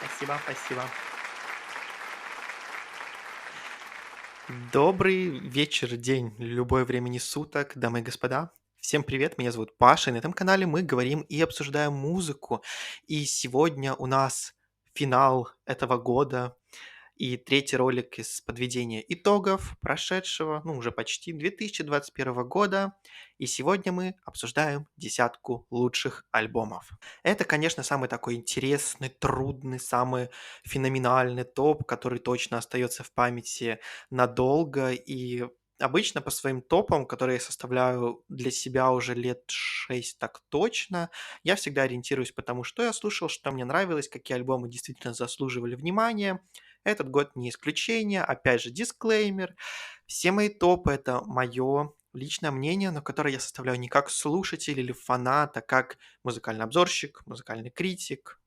Спасибо, спасибо. Добрый вечер, день, любое времени суток, дамы и господа. Всем привет, меня зовут Паша, и на этом канале мы говорим и обсуждаем музыку. И сегодня у нас финал этого года и третий ролик из подведения итогов прошедшего, ну уже почти 2021 года. И сегодня мы обсуждаем десятку лучших альбомов. Это, конечно, самый такой интересный, трудный, самый феноменальный топ, который точно остается в памяти надолго. И обычно по своим топам, которые я составляю для себя уже лет 6 так точно, я всегда ориентируюсь по тому, что я слушал, что мне нравилось, какие альбомы действительно заслуживали внимания. Этот год не исключение. Опять же, дисклеймер. Все мои топы — это мое личное мнение, но которое я составляю не как слушатель или фанат, а как музыкальный обзорщик, музыкальный критик,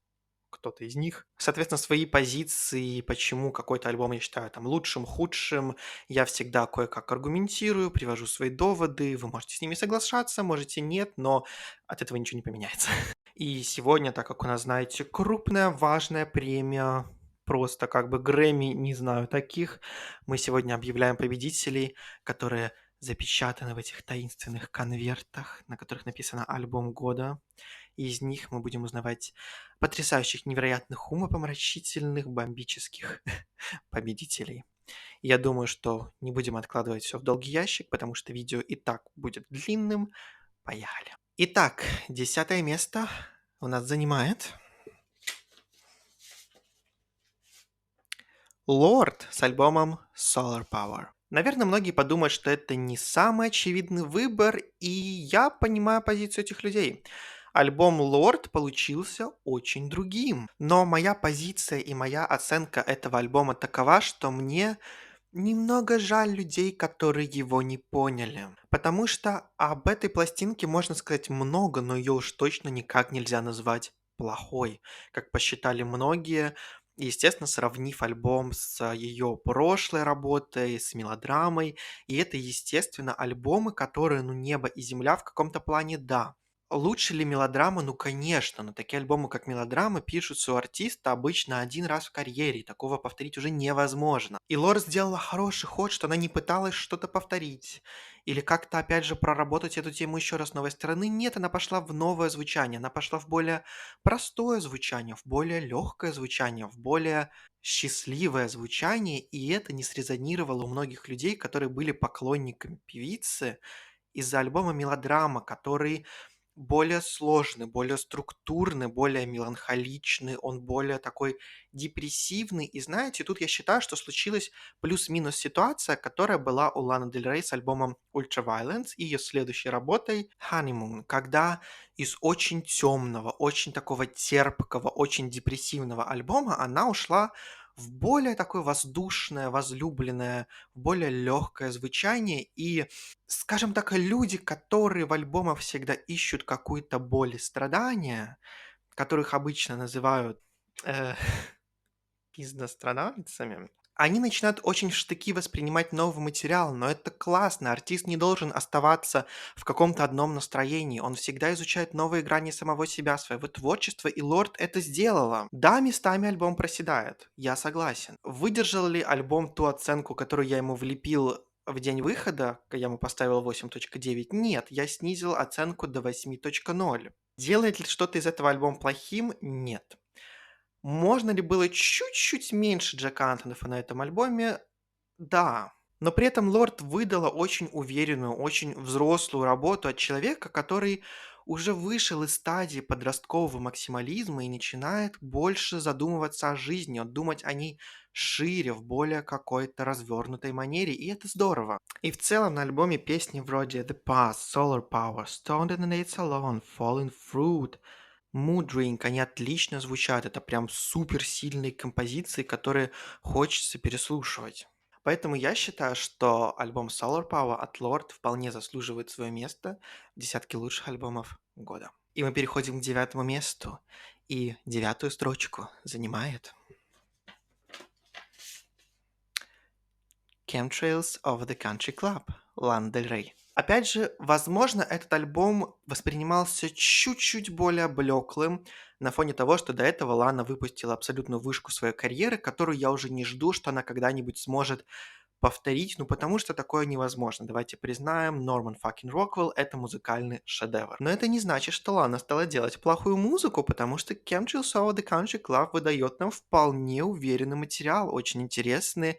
кто-то из них. Соответственно, свои позиции, почему какой-то альбом я считаю там лучшим, худшим, я всегда кое-как аргументирую, привожу свои доводы. Вы можете с ними соглашаться, можете нет, но от этого ничего не поменяется. И сегодня, так как у нас, знаете, крупная, важная премия, просто как бы Грэмми, не знаю таких, мы сегодня объявляем победителей, которые запечатаны в этих таинственных конвертах, на которых написано «Альбом года». И из них мы будем узнавать потрясающих, невероятных, умопомрачительных, бомбических победителей. И я думаю, что не будем откладывать все в долгий ящик, потому что видео и так будет длинным. Поехали. Итак, 10 место у нас занимает Лорд с альбомом Solar Power. Наверное, многие подумают, что это не самый очевидный выбор, и я понимаю позицию этих людей. Альбом Лорд получился очень другим. Но моя позиция и моя оценка этого альбома такова, что мне немного жаль людей, которые его не поняли. Потому что об этой пластинке можно сказать много, но ее уж точно никак нельзя назвать плохой, как посчитали многие, естественно, сравнив альбом с ее прошлой работой, с мелодрамой. И это, естественно, альбомы, которые, ну, небо и земля в каком-то плане, да. Лучше ли мелодрама? Ну, конечно, но такие альбомы, как мелодрама, пишутся у артиста обычно один раз в карьере, и такого повторить уже невозможно. И Лор сделала хороший ход, что она не пыталась что-то повторить, или как-то, опять же, проработать эту тему еще раз с новой стороны. Нет, она пошла в новое звучание, она пошла в более простое звучание, в более легкое звучание, в более счастливое звучание, и это не срезонировало у многих людей, которые были поклонниками певицы из-за альбома «Мелодрама», который более сложный, более структурный, более меланхоличный, он более такой депрессивный. И знаете, тут я считаю, что случилась плюс-минус ситуация, которая была у Ланы Дель Рей с альбомом Ultraviolence и ее следующей работой Honeymoon, когда из очень темного, очень такого терпкого, очень депрессивного альбома она ушла в более такое воздушное, возлюбленное, в более легкое звучание. И, скажем так, люди, которые в альбомах всегда ищут какую-то боль и страдания, которых обычно называют э, пиздострадальцами, они начинают очень в штыки воспринимать новый материал, но это классно. Артист не должен оставаться в каком-то одном настроении. Он всегда изучает новые грани самого себя, своего творчества, и Лорд это сделала. Да, местами альбом проседает, я согласен. Выдержал ли альбом ту оценку, которую я ему влепил в день выхода, я ему поставил 8.9? Нет, я снизил оценку до 8.0. Делает ли что-то из этого альбом плохим? Нет. Можно ли было чуть-чуть меньше Джека Антонофа на этом альбоме? Да. Но при этом Лорд выдала очень уверенную, очень взрослую работу от человека, который уже вышел из стадии подросткового максимализма и начинает больше задумываться о жизни, думать о ней шире, в более какой-то развернутой манере, и это здорово. И в целом на альбоме песни вроде The Past, Solar Power, Stoned and It's Alone, Falling Fruit, Mood Ring, они отлично звучат. Это прям супер сильные композиции, которые хочется переслушивать. Поэтому я считаю, что альбом Solar Power от Lorde вполне заслуживает свое место в десятке лучших альбомов года. И мы переходим к 9 месту. И 9 строчку занимает Chemtrails of the Country Club, Лана Дель Рей. Опять же, возможно, этот альбом воспринимался чуть-чуть более блеклым на фоне того, что до этого Лана выпустила абсолютную вышку своей карьеры, которую я уже не жду, что она когда-нибудь сможет повторить, ну потому что такое невозможно. Давайте признаем, Норман Факин Роквелл — это музыкальный шедевр. Но это не значит, что Лана стала делать плохую музыку, потому что Chemtrails Over the Country Club выдает нам вполне уверенный материал, очень интересный,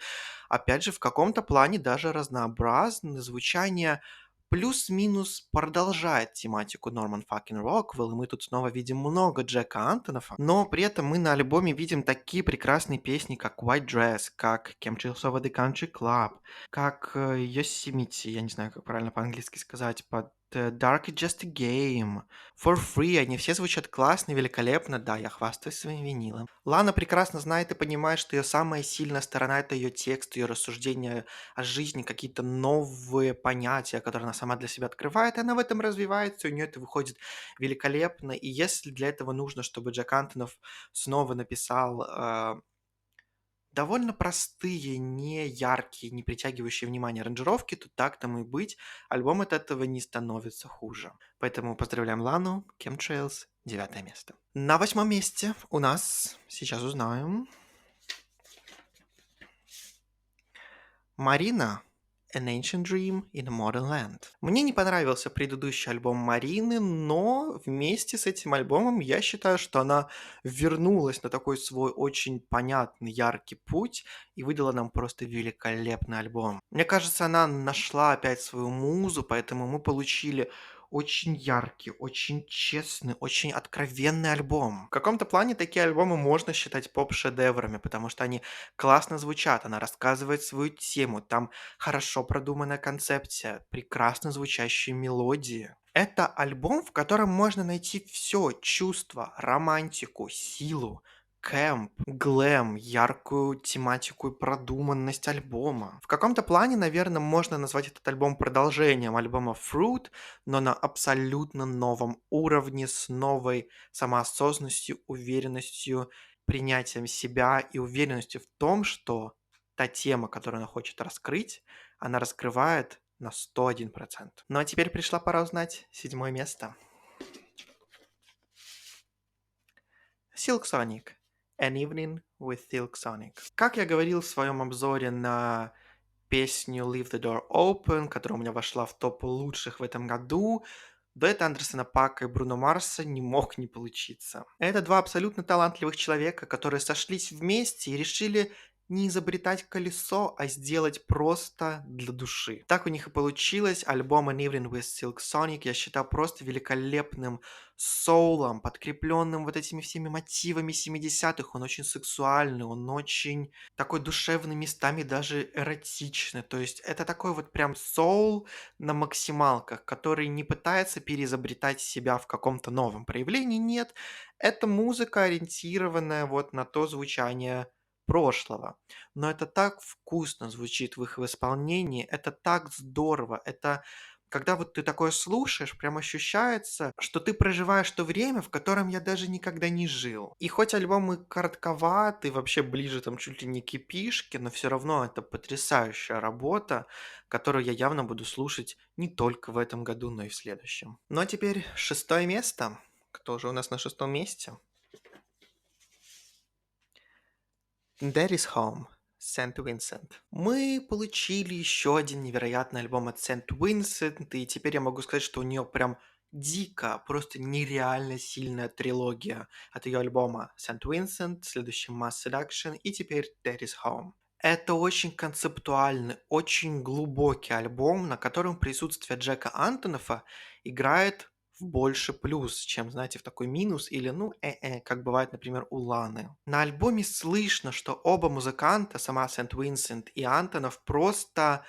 опять же, в каком-то плане даже разнообразный, звучание плюс-минус продолжает тематику Норман Факин Роквелл, и мы тут снова видим много Джека Антонофа, но при этом мы на альбоме видим такие прекрасные песни, как White Dress, как Chemtrails Over the Country Club, как Yosemite, я не знаю, как правильно по-английски сказать, под Dark is Just a Game, For Free, они все звучат классно, великолепно, да, я хвастаюсь своим винилом. Лана прекрасно знает и понимает, что ее самая сильная сторона — это ее текст, ее рассуждения о жизни, какие-то новые понятия, которые она сама для себя открывает, и она в этом развивается, и у нее это выходит великолепно. И если для этого нужно, чтобы Джек Антонов снова написал довольно простые, не яркие, не притягивающие внимание аранжировки, то так тому и быть, альбом от этого не становится хуже. Поэтому поздравляем Лану, Chemtrails, 9 место. На 8 месте у нас, сейчас узнаем, Марина, An Ancient Dream in a Modern Land. Мне не понравился предыдущий альбом Марины, но вместе с этим альбомом я считаю, что она вернулась на такой свой очень понятный, яркий путь и выдала нам просто великолепный альбом. Мне кажется, она нашла опять свою музу, поэтому мы получили очень яркий, очень честный, очень откровенный альбом. В каком-то плане такие альбомы можно считать поп-шедеврами, потому что они классно звучат, она рассказывает свою тему, там хорошо продуманная концепция, прекрасно звучащие мелодии. Это альбом, в котором можно найти все: чувство, романтику, силу, кэмп, глэм, яркую тематику и продуманность альбома. В каком-то плане, наверное, можно назвать этот альбом продолжением альбома Fruit, но на абсолютно новом уровне, с новой самоосознанностью, уверенностью, принятием себя и уверенностью в том, что та тема, которую она хочет раскрыть, она раскрывает на 101%. Ну а теперь пришла пора узнать 7 место. Silk Sonic. An Evening with Silk Sonic. Как я говорил в своем обзоре на песню Leave the Door Open, которая у меня вошла в топ лучших в этом году, дуэт Андерсона Пака и Бруно Марса не мог не получиться. Это два абсолютно талантливых человека, которые сошлись вместе и решили не изобретать колесо, а сделать просто для души. Так у них и получилось. Альбом An Evening with Silk Sonic я считаю просто великолепным соулом, подкрепленным вот этими всеми мотивами 70-х. Он очень сексуальный, он очень такой душевный, местами даже эротичный. То есть это такой вот прям соул на максималках, который не пытается переизобретать себя в каком-то новом проявлении. Нет, это музыка, ориентированная вот на то звучание прошлого. Но это так вкусно звучит в их исполнении, это так здорово, это когда вот ты такое слушаешь, прям ощущается, что ты проживаешь то время, в котором я даже никогда не жил. И хоть альбом и коротковат, и вообще ближе там чуть ли не к эпишке, но все равно это потрясающая работа, которую я явно буду слушать не только в этом году, но и в следующем. Ну а теперь 6 место. Кто же у нас на 6 месте? That is Home. Сент Винсент. Мы получили еще один невероятный альбом от Сент Винсент, и теперь я могу сказать, что у нее прям дико, просто нереально сильная трилогия от ее альбома Сент Винсент, следующий Mass Seduction и теперь That is Home. Это очень концептуальный, очень глубокий альбом, на котором присутствие Джека Антонофа играет в больше плюс, чем, знаете, в такой минус или, ну, как бывает, например, у Ланы. На альбоме слышно, что оба музыканта, сама Сент Винсент и Антонов, просто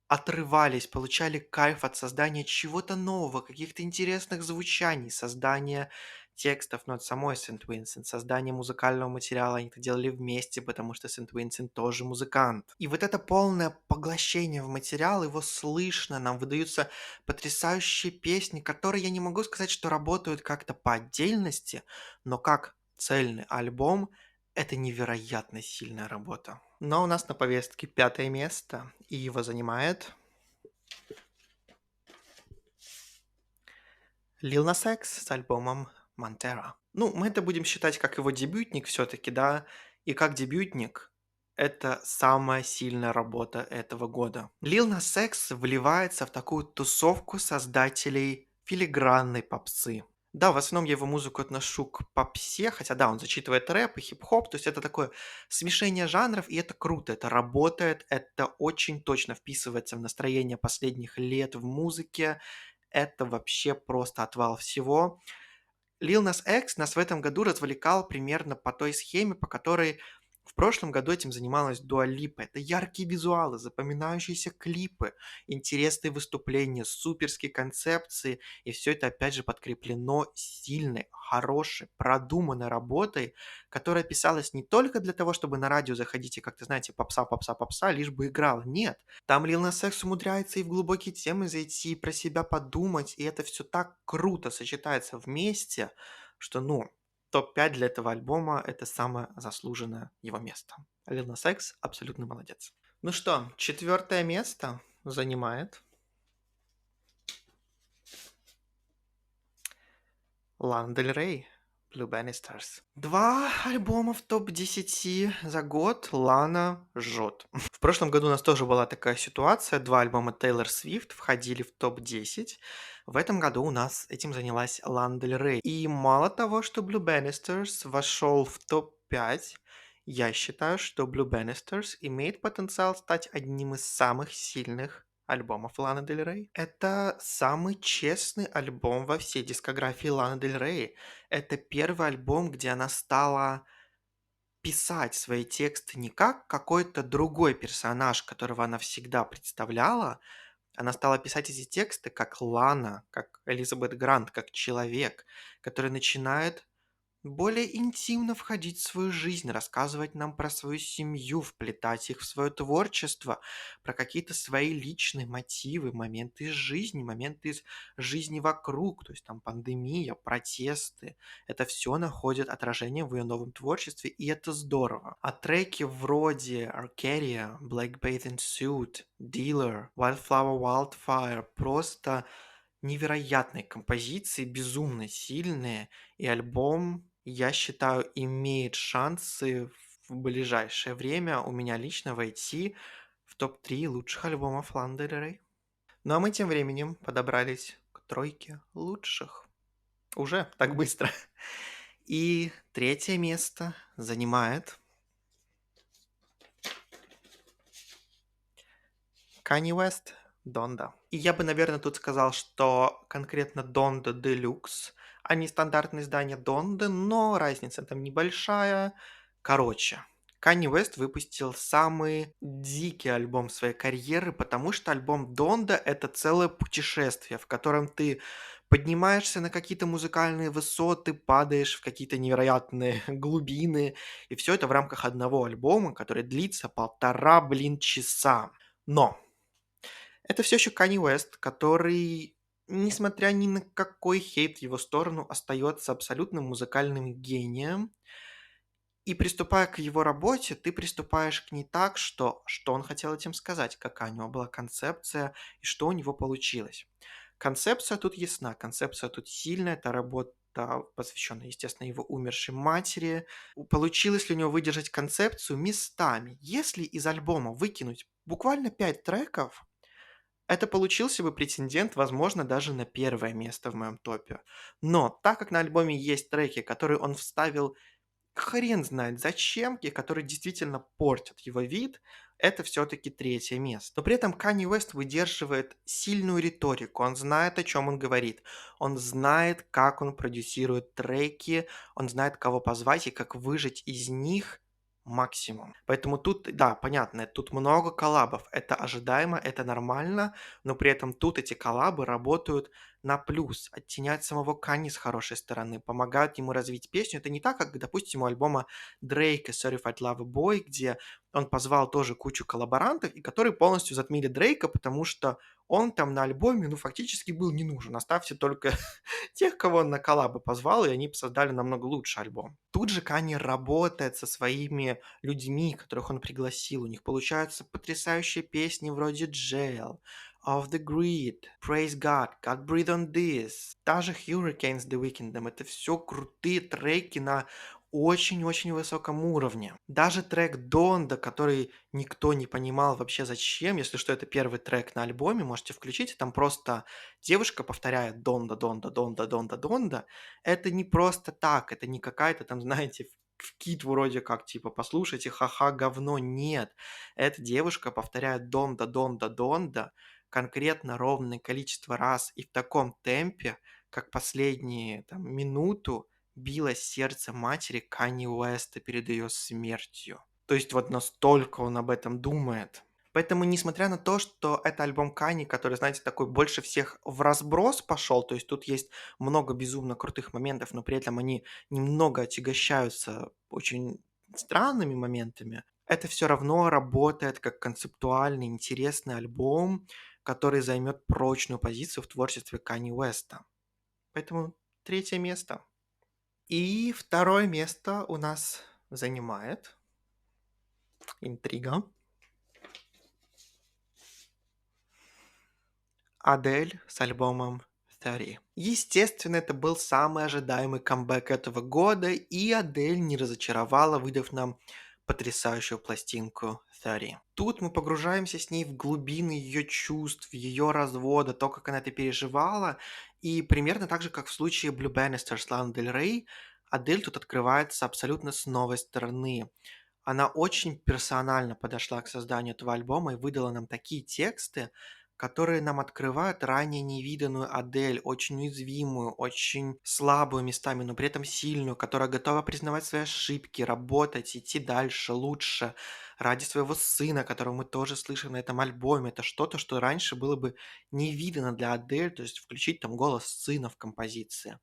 отрывались, получали кайф от создания чего-то нового, каких-то интересных звучаний, создания текстов, ну, от самой Сент Винсент, создания музыкального материала. Они это делали вместе, потому что Сент Винсент тоже музыкант. И вот это полное поглощение в материал, его слышно, нам выдаются потрясающие песни, которые я не могу сказать, что работают как-то по отдельности, но как цельный альбом это невероятно сильная работа. Но у нас на повестке 5 место, и его занимает Lil Nas X с альбомом "Montero". Ну, мы это будем считать как его дебютник все таки да, и как дебютник это самая сильная работа этого года. Lil Nas X вливается в такую тусовку создателей филигранной попсы. Да, в основном я его музыку отношу к попсе, хотя да, он зачитывает рэп и хип-хоп, то есть это такое смешение жанров, и это круто, это работает, это очень точно вписывается в настроение последних лет в музыке, это вообще просто отвал всего. Lil Nas X нас в этом году развлекал примерно по той схеме, по которой в прошлом году этим занималась Dua Lipa. Это яркие визуалы, запоминающиеся клипы, интересные выступления, суперские концепции. И все это опять же подкреплено сильной, хорошей, продуманной работой, которая писалась не только для того, чтобы на радио заходить и как-то, знаете, попса, попса, попса, лишь бы играл. Нет, там Lil Nas X умудряется и в глубокие темы зайти, и про себя подумать, и это все так круто сочетается вместе, что, ну, топ-5 для этого альбома — это самое заслуженное его место. Lil Nas X абсолютно молодец. Ну что, четвертое место занимает Лана Дель Рей, Blue Bannisters. Два альбома в топ-10 за год. Лана жжет. В прошлом году у нас тоже была такая ситуация. Два альбома Тейлор Свифт входили в топ-10. В этом году у нас этим занялась Лана Дель Рей. И мало того, что Blue Bannisters вошел в топ-5, я считаю, что Blue Bannisters имеет потенциал стать одним из самых сильных альбомов Ланы Дель Рей. Это самый честный альбом во всей дискографии Ланы Дель Рей. Это первый альбом, где она стала писать свои тексты не как какой-то другой персонаж, которого она всегда представляла. Она стала писать эти тексты как Лана, как Элизабет Грант, как человек, который начинает более интимно входить в свою жизнь, рассказывать нам про свою семью, вплетать их в свое творчество, про какие-то свои личные мотивы, моменты из жизни, моменты из жизни вокруг, то есть там пандемия, протесты. Это все находит отражение в ее новом творчестве, и это здорово. А треки вроде Arcadia, Black Bathing Suit, Dealer, Wildflower Wildfire просто невероятные композиции, безумно сильные, и альбом, я считаю, имеет шансы в ближайшее время у меня лично войти в топ-3 лучших альбомов Ланы Дель Рей. Ну а мы тем временем подобрались к тройке лучших. Уже так быстро. И третье место занимает Kanye West, Donda. И я бы, наверное, тут сказал, что конкретно Donda Deluxe, а не стандартное издание Donda, но разница там небольшая. Короче, Kanye West выпустил самый дикий альбом своей карьеры, потому что альбом Donda — это целое путешествие, в котором ты поднимаешься на какие-то музыкальные высоты, падаешь в какие-то невероятные глубины, и все это в рамках одного альбома, который длится 1,5 часа. Но это все еще Канье Уэст, который, несмотря ни на какой хейт в его сторону, остается абсолютным музыкальным гением. И приступая к его работе, ты приступаешь к ней так, что он хотел этим сказать, какая у него была концепция и что у него получилось. Концепция тут ясна, концепция тут сильная, это работа, посвященная, естественно, его умершей матери. Получилось ли у него выдержать концепцию местами? Если из альбома выкинуть буквально 5 треков, это получился бы претендент, возможно, даже на первое место в моем топе. Но так как на альбоме есть треки, которые он вставил хрен знает зачем, и которые действительно портят его вид, это все-таки третье место. Но при этом Kanye West выдерживает сильную риторику, он знает, о чем он говорит, он знает, как он продюсирует треки, он знает, кого позвать и как выжать из них максимум. Поэтому тут, да, понятно, тут много коллабов, это ожидаемо, это нормально, но при этом тут эти коллабы работают на плюс, оттеняют самого Кани с хорошей стороны, помогают ему развить песню. Это не так, как, допустим, у альбома Дрейка Certified Lover Boy, где он позвал тоже кучу коллаборантов, и которые полностью затмили Дрейка, потому что он там на альбоме, ну, фактически был не нужен. Оставьте только тех, кого он на коллабы позвал, и они создали намного лучше альбом. Тут же Кани работает со своими людьми, которых он пригласил. У них получаются потрясающие песни вроде Jail, Off the Grid, Praise God, God Breathe on This, даже Hurricanes The Weeknd. Это все крутые треки на очень-очень высоком уровне. Даже трек Донда, который никто не понимал вообще зачем, если что, это первый трек на альбоме, можете включить, там просто девушка повторяет Донда, Донда, Донда, Донда, Донда. Это не просто так, это не какая-то там, знаете, вкид вроде как, типа, послушайте, ха-ха, говно, нет. Эта девушка повторяет Донда, Донда, Донда конкретно ровное количество раз и в таком темпе, как последние там, минуту билось сердце матери Канье Уэста перед ее смертью. То есть вот настолько он об этом думает. Поэтому, несмотря на то, что это альбом Кани, который, знаете, такой больше всех в разброс пошел, то есть тут есть много безумно крутых моментов, но при этом они немного отягощаются очень странными моментами, это все равно работает как концептуальный, интересный альбом, который займет прочную позицию в творчестве Канье Уэста. Поэтому третье место. И второе место у нас занимает интрига. Адель с альбомом "30". Естественно, это был самый ожидаемый камбэк этого года, и Адель не разочаровала, выдав нам потрясающую пластинку "30". Тут мы погружаемся с ней в глубины ее чувств, ее развода, то, как она это переживала. И примерно так же, как в случае Blue Bannister с Ланой Дель Рей, Адель тут открывается абсолютно с новой стороны. Она очень персонально подошла к созданию этого альбома и выдала нам такие тексты, которые нам открывают ранее невиданную Адель, очень уязвимую, очень слабую местами, но при этом сильную, которая готова признавать свои ошибки, работать, идти дальше, лучше, ради своего сына, которого мы тоже слышим на этом альбоме. Это что-то, что раньше было бы не видно для Адель, то есть включить там голос сына в композиции.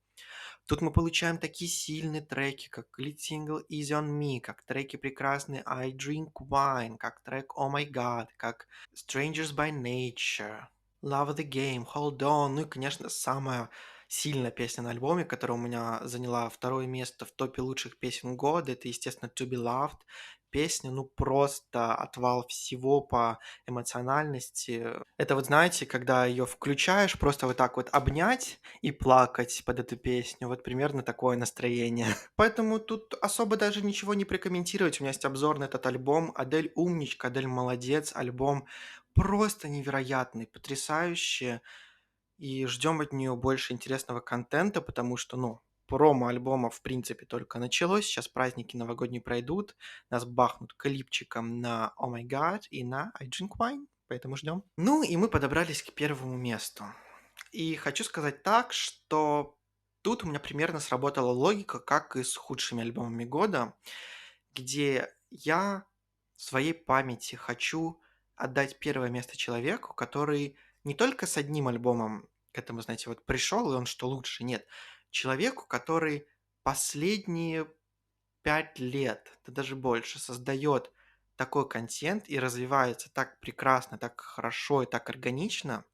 Тут мы получаем такие сильные треки, как lead single Easy on Me, как треки прекрасные I Drink Wine, как трек Oh My God, как Strangers by Nature, Love the Game, Hold On, ну и, конечно, самая сильная песня на альбоме, которая у меня заняла второе место в топе лучших песен года, это, естественно, To Be Loved. Песня, ну, просто отвал всего по эмоциональности. Это вот, знаете, когда ее включаешь, просто вот так вот обнять и плакать под эту песню. Вот примерно такое настроение. Поэтому тут особо даже ничего не прокомментировать. У меня есть обзор на этот альбом. Адель умничка, Адель молодец. Альбом просто невероятный, потрясающий. И ждем от нее больше интересного контента, потому что, ну, промо альбома в принципе только началось. Сейчас праздники новогодние пройдут. Нас бахнут клипчиком на Oh My God и на I Drink Wine. Поэтому ждем. Ну и мы подобрались к первому месту. И хочу сказать так, что тут у меня примерно сработала логика, как и с худшими альбомами года, где я в своей памяти хочу отдать первое место человеку, который не только с одним альбомом к этому, знаете, вот пришел, и он что лучше, нет. Человеку, который последние 5 лет, да даже больше, создает такой контент и развивается так прекрасно, так хорошо и так органично,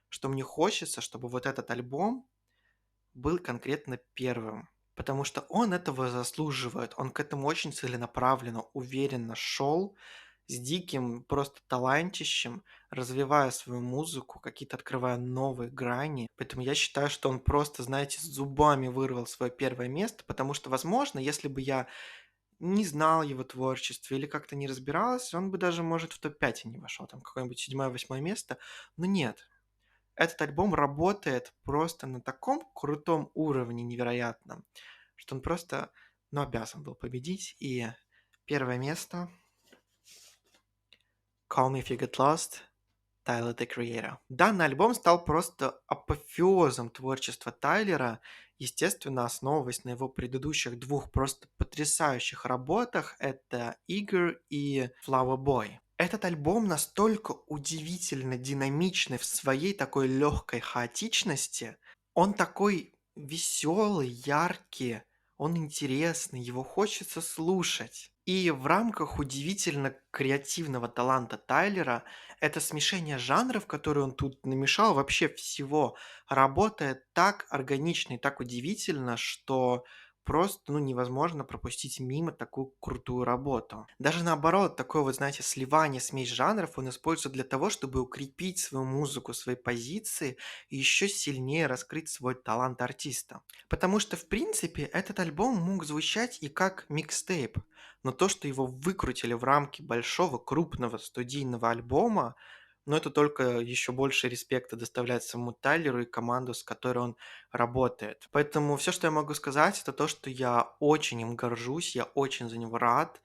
что мне хочется, чтобы вот этот альбом был конкретно первым, потому что он этого заслуживает. Он к этому очень целенаправленно, уверенно шел, с диким просто талантищем, развивая свою музыку, какие-то открывая новые грани. Поэтому я считаю, что он просто, знаете, с зубами вырвал свое первое место, потому что, возможно, если бы я не знал его творчество или как-то не разбирался, он бы даже, может, в топ-5 и не вошел, там какое-нибудь седьмое-восьмое место. Но нет, этот альбом работает просто на таком крутом уровне невероятном, что он просто, ну, обязан был победить. И первое место Call Me If You Get Lost, Тайлер, The Creator. Данный альбом стал просто апофеозом творчества Тайлера, естественно, основываясь на его предыдущих двух просто потрясающих работах, это Eager и Flower Boy. Этот альбом настолько удивительно динамичный в своей такой легкой хаотичности. Он такой веселый, яркий, он интересный, его хочется слушать. И в рамках удивительно креативного таланта Тайлера это смешение жанров, которые он тут намешал, вообще всего, работает так органично и так удивительно, что просто, невозможно пропустить мимо такую крутую работу. Даже наоборот, такое вот, знаете, сливание, смесь жанров он использует для того, чтобы укрепить свою музыку, свои позиции и еще сильнее раскрыть свой талант артиста. Потому что, в принципе, этот альбом мог звучать и как микстейп, но то, что его выкрутили в рамки большого, крупного студийного альбома, это только еще больше респекта доставляет самому Тайлеру и команду, с которой он работает. Поэтому все, что я могу сказать, это то, что я очень им горжусь, я очень за него рад.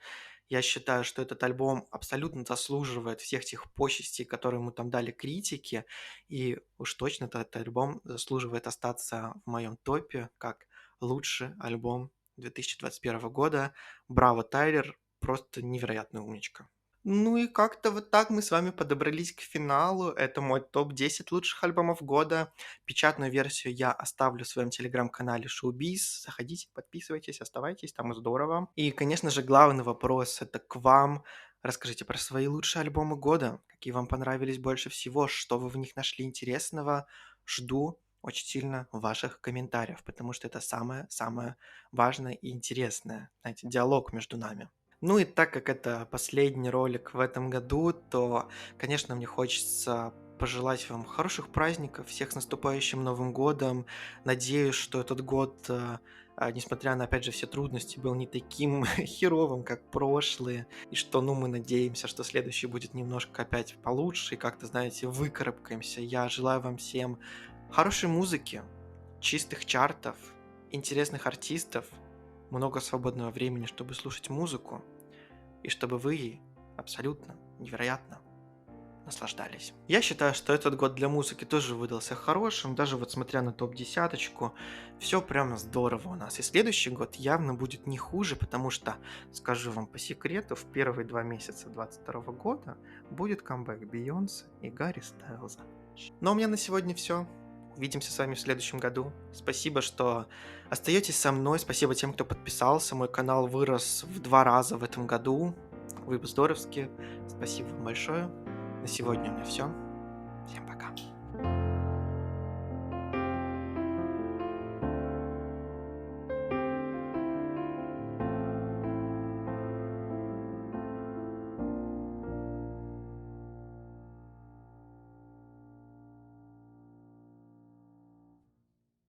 Я считаю, что этот альбом абсолютно заслуживает всех тех почестей, которые ему там дали критики, и уж точно этот альбом заслуживает остаться в моем топе как лучший альбом 2021 года. Браво, Тайлер, просто невероятный умничка. Ну и как-то вот так мы с вами подобрались к финалу. Это мой топ-10 лучших альбомов года. Печатную версию я оставлю в своем телеграм-канале Showbiz. Заходите, подписывайтесь, оставайтесь, там здорово. И, конечно же, главный вопрос это к вам. Расскажите про свои лучшие альбомы года. Какие вам понравились больше всего, что вы в них нашли интересного. Жду очень сильно ваших комментариев, потому что это самое-самое важное и интересное, знаете, диалог между нами. Ну и так как это последний ролик в этом году, то, конечно, мне хочется пожелать вам хороших праздников, всех с наступающим Новым годом. Надеюсь, что этот год, несмотря на, опять же, все трудности, был не таким херовым, как прошлые, и что, мы надеемся, что следующий будет немножко опять получше, и как-то, знаете, выкарабкаемся. Я желаю вам всем хорошей музыки, чистых чартов, интересных артистов, много свободного времени, чтобы слушать музыку, и чтобы вы ей абсолютно невероятно наслаждались. Я считаю, что этот год для музыки тоже выдался хорошим, даже вот смотря на топ-десяточку, все прямо здорово у нас. И следующий год явно будет не хуже, потому что, скажу вам по секрету, в первые 2 месяца 2022 года будет камбэк Бейонсе и Гарри Стайлза. Но у меня на сегодня все. Увидимся с вами в следующем году. Спасибо, что остаетесь со мной. Спасибо тем, кто подписался. Мой канал вырос в 2 раза в этом году. Вы здоровские. Спасибо вам большое. На сегодня у меня все.